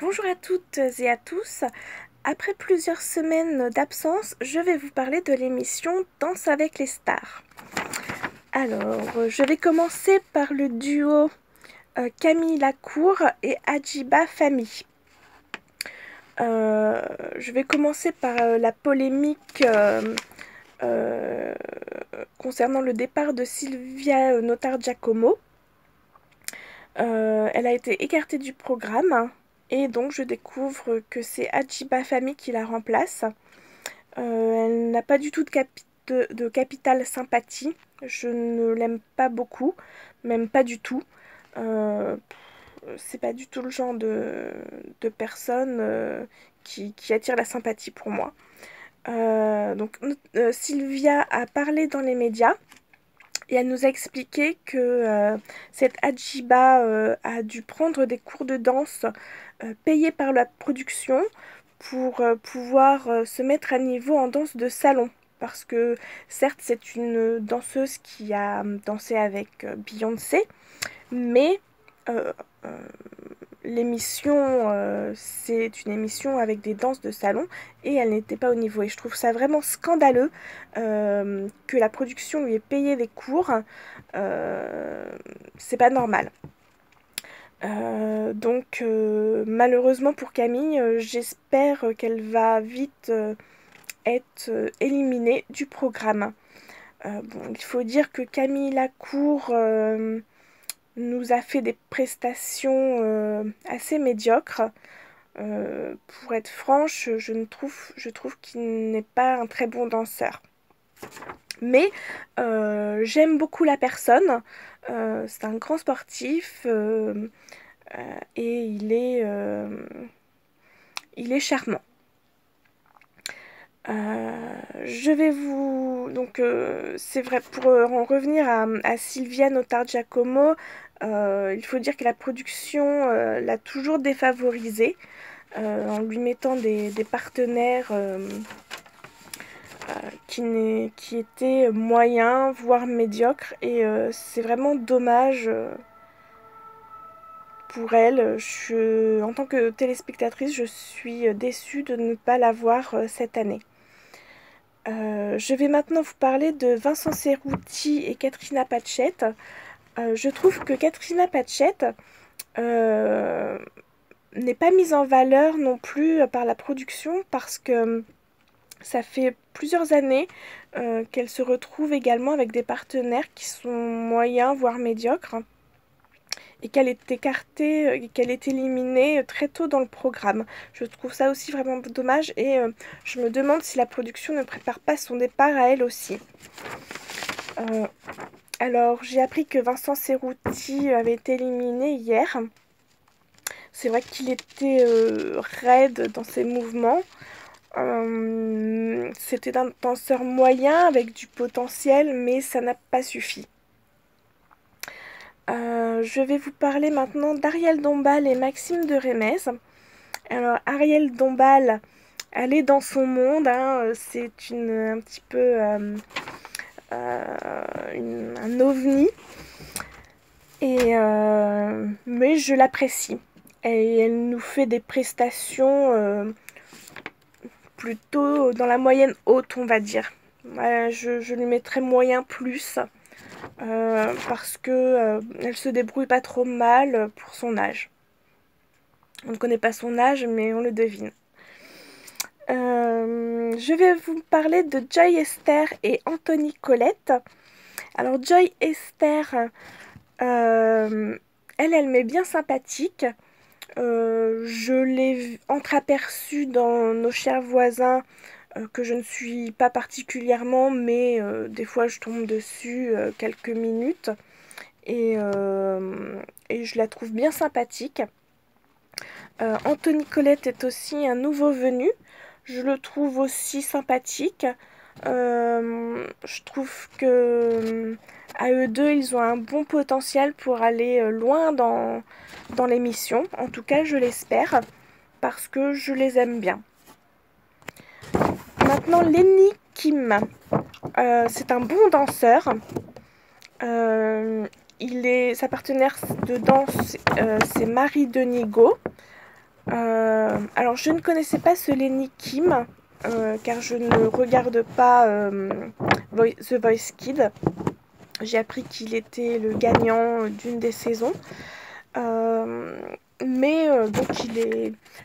Bonjour à toutes et à tous. Après plusieurs semaines d'absence, je vais vous parler de l'émission Danse avec les stars. Alors, je vais commencer par le duo Camille Lacour et Adjiba Fami. Je vais commencer par la polémique concernant le départ de Silvia Notargiacomo. Elle a été écartée du programme et donc je découvre que c'est Adjiba Fami qui la remplace. Elle n'a pas du tout de capital sympathie. Je ne l'aime pas beaucoup, même pas du tout. Euh, c'est pas du tout le genre de personne qui attire la sympathie pour moi. Sylvia a parlé dans les médias et elle nous a expliqué que cette Adjiba a dû prendre des cours de danse payés par la production pour pouvoir se mettre à niveau en danse de salon. Parce que certes, c'est une danseuse qui a dansé avec Beyoncé, mais euh, euh, l'émission, c'est une émission avec des danses de salon et elle n'était pas au niveau. Et je trouve ça vraiment scandaleux que la production lui ait payé des cours. C'est pas normal. Malheureusement pour Camille, j'espère qu'elle va vite être éliminée du programme. Il faut dire que Camille Lacour nous a fait des prestations assez médiocres. Pour être franche, je trouve qu'il n'est pas un très bon danseur. Mais j'aime beaucoup la personne. C'est un grand sportif et il est charmant. Je vais vous... c'est vrai, pour en revenir à Silvia Notargiacomo, il faut dire que la production l'a toujours défavorisée en lui mettant des partenaires qui étaient moyens, voire médiocres. Et c'est vraiment dommage pour elle. En tant que téléspectatrice, je suis déçue de ne pas la voir cette année. Je vais maintenant vous parler de Vincent Cerruti et Katrina Patchett. Je trouve que Katrina Patchett n'est pas mise en valeur non plus par la production parce que ça fait plusieurs années qu'elle se retrouve également avec des partenaires qui sont moyens, voire médiocres, et qu'elle est écartée, qu'elle est éliminée très tôt dans le programme. Je trouve ça aussi vraiment dommage et je me demande si la production ne prépare pas son départ à elle aussi. Alors, j'ai appris que Vincent Cerruti avait été éliminé hier. C'est vrai qu'il était raide dans ses mouvements. C'était un danseur moyen avec du potentiel, mais ça n'a pas suffi. Je vais vous parler maintenant d'Ariel Dombal et Maxime de Rémez. Alors, Ariel Dombal, elle est dans son monde, hein, c'est un petit peu un ovni, mais je l'apprécie. Et elle nous fait des prestations plutôt dans la moyenne haute, on va dire. Je lui mettrais moyen plus. Parce que elle se débrouille pas trop mal pour son âge. On ne connaît pas son âge, mais on le devine. Je vais vous parler de Joy Esther et Anthony Colette. Alors Joy Esther, elle m'est bien sympathique. Je l'ai entreaperçue dans Nos chers voisins, que je ne suis pas particulièrement, mais des fois je tombe dessus quelques minutes et je la trouve bien sympathique. Anthony Colette est aussi un nouveau venu. Je le trouve aussi sympathique. Je trouve que à eux deux, ils ont un bon potentiel pour aller loin dans l'émission. En tout cas, je l'espère parce que je les aime bien. Maintenant, Lenny Kim. C'est un bon danseur. Sa partenaire de danse, c'est Marie Denigo. Alors je ne connaissais pas ce Lenny Kim, car je ne regarde pas The Voice Kids. J'ai appris qu'il était le gagnant d'une des saisons. Donc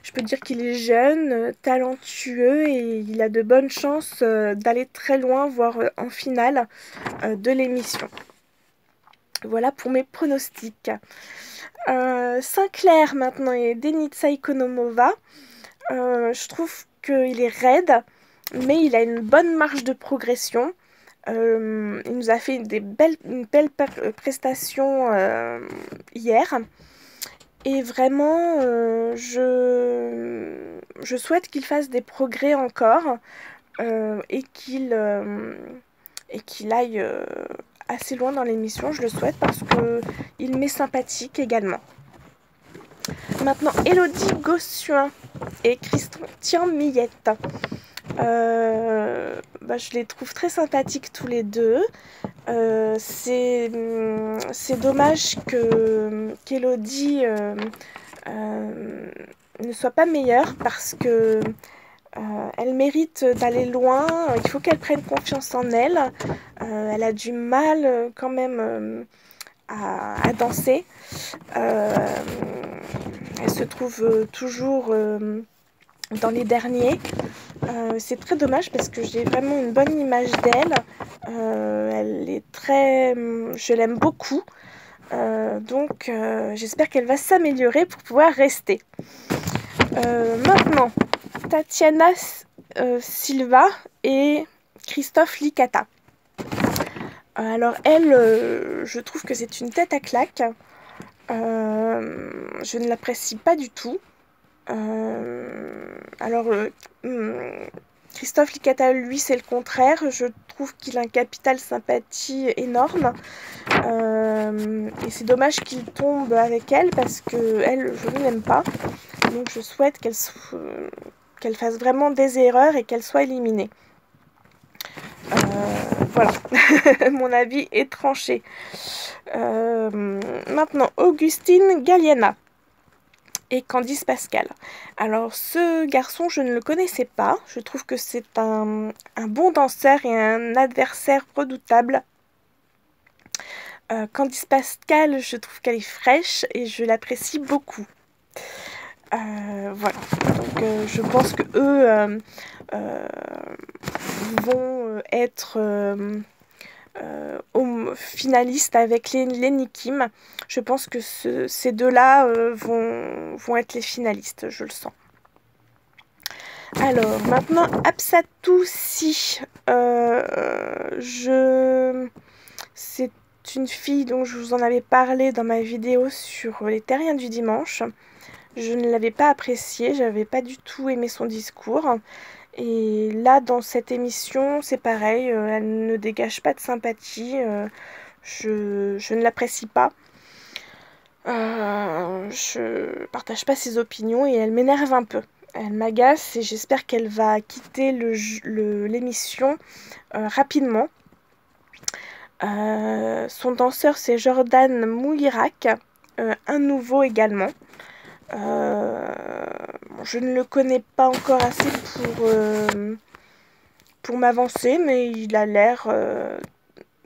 je peux dire qu'il est jeune, talentueux et il a de bonnes chances d'aller très loin, voire en finale de l'émission. Voilà pour mes pronostics. Sinclair maintenant et Denitsa Ikonomova. Je trouve qu'il est raide, mais il a une bonne marge de progression. Il nous a fait une belle prestation hier. Et vraiment, je souhaite qu'il fasse des progrès encore et qu'il aille assez loin dans l'émission. Je le souhaite parce qu'il m'est sympathique également. Maintenant, Elodie Gossuin et Christian Millette. Je les trouve très sympathiques tous les deux. C'est dommage qu'Elodie ne soit pas meilleure parce que elle mérite d'aller loin. Il faut qu'elle prenne confiance en elle. Elle a du mal quand même à danser. Elle se trouve toujours dans les derniers. C'est très dommage parce que j'ai vraiment une bonne image d'elle. Elle est je l'aime beaucoup. J'espère qu'elle va s'améliorer pour pouvoir rester. Maintenant, Tatiana Silva et Christophe Licata. Alors elle, je trouve que c'est une tête à claque. Je ne l'apprécie pas du tout. Christophe Licata, lui, c'est le contraire. Je trouve qu'il a un capital sympathie énorme. Et c'est dommage qu'il tombe avec elle parce que elle, je ne l'aime pas. Donc je souhaite qu'elle fasse vraiment des erreurs et qu'elle soit éliminée. Voilà, mon avis est tranché. Maintenant, Augustine Galliana et Candice Pascal. Alors ce garçon, je ne le connaissais pas. Je trouve que c'est un bon danseur et un adversaire redoutable. Candice Pascal, je trouve qu'elle est fraîche et je l'apprécie beaucoup. Voilà, donc je pense que eux vont être finalistes avec Lenny Kim. Je pense que ces deux-là vont être les finalistes, je le sens. Alors, maintenant, Apsatou Si. C'est une fille dont je vous en avais parlé dans ma vidéo sur les terriens du dimanche. Je ne l'avais pas appréciée, j'avais pas du tout aimé son discours. Et là, dans cette émission, c'est pareil, elle ne dégage pas de sympathie. Je ne l'apprécie pas. Je partage pas ses opinions et elle m'énerve un peu. Elle m'agace et j'espère qu'elle va quitter l'émission rapidement. Son danseur, c'est Jordan Moulirak, un nouveau également. Je ne le connais pas encore assez pour m'avancer, mais il a l'air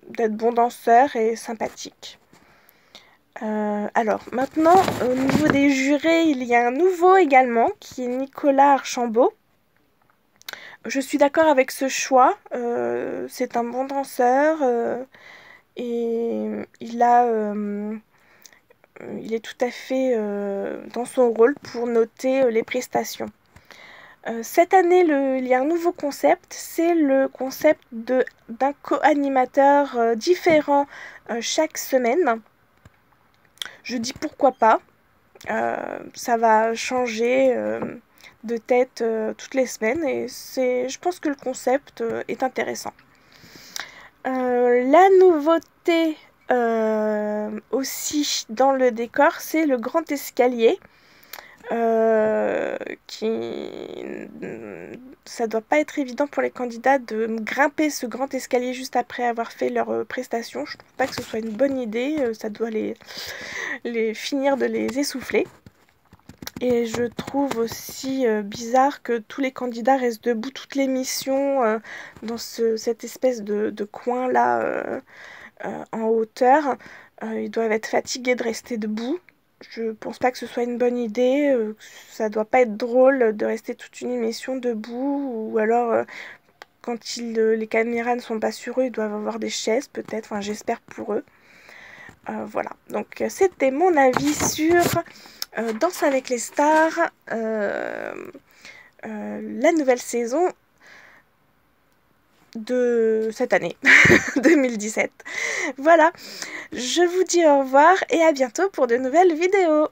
d'être bon danseur et sympathique. Alors maintenant, au niveau des jurés, il y a un nouveau également qui est Nicolas Archambault. Je suis d'accord avec ce choix. C'est un bon danseur et il est tout à fait dans son rôle pour noter les prestations. Cette année, il y a un nouveau concept, c'est le concept d'un co-animateur différent chaque semaine. Je dis pourquoi pas, ça va changer de tête toutes les semaines et je pense que le concept est intéressant. La nouveauté aussi dans le décor, c'est le grand escalier. Ça doit pas être évident pour les candidats de grimper ce grand escalier juste après avoir fait leur prestation. Je trouve pas que ce soit une bonne idée, ça doit les finir de les essouffler. Et je trouve aussi bizarre que tous les candidats restent debout toute l'émission dans cette espèce de coin là en hauteur. Ils doivent être fatigués de rester debout. Je pense pas que ce soit une bonne idée. Ça doit pas être drôle de rester toute une émission debout. Ou alors, quand les caméras ne sont pas sur eux, ils doivent avoir des chaises peut-être. Enfin, j'espère pour eux. Voilà. Donc, c'était mon avis sur Danse avec les stars, la nouvelle saison de cette année 2017. Voilà, je vous dis au revoir et à bientôt pour de nouvelles vidéos.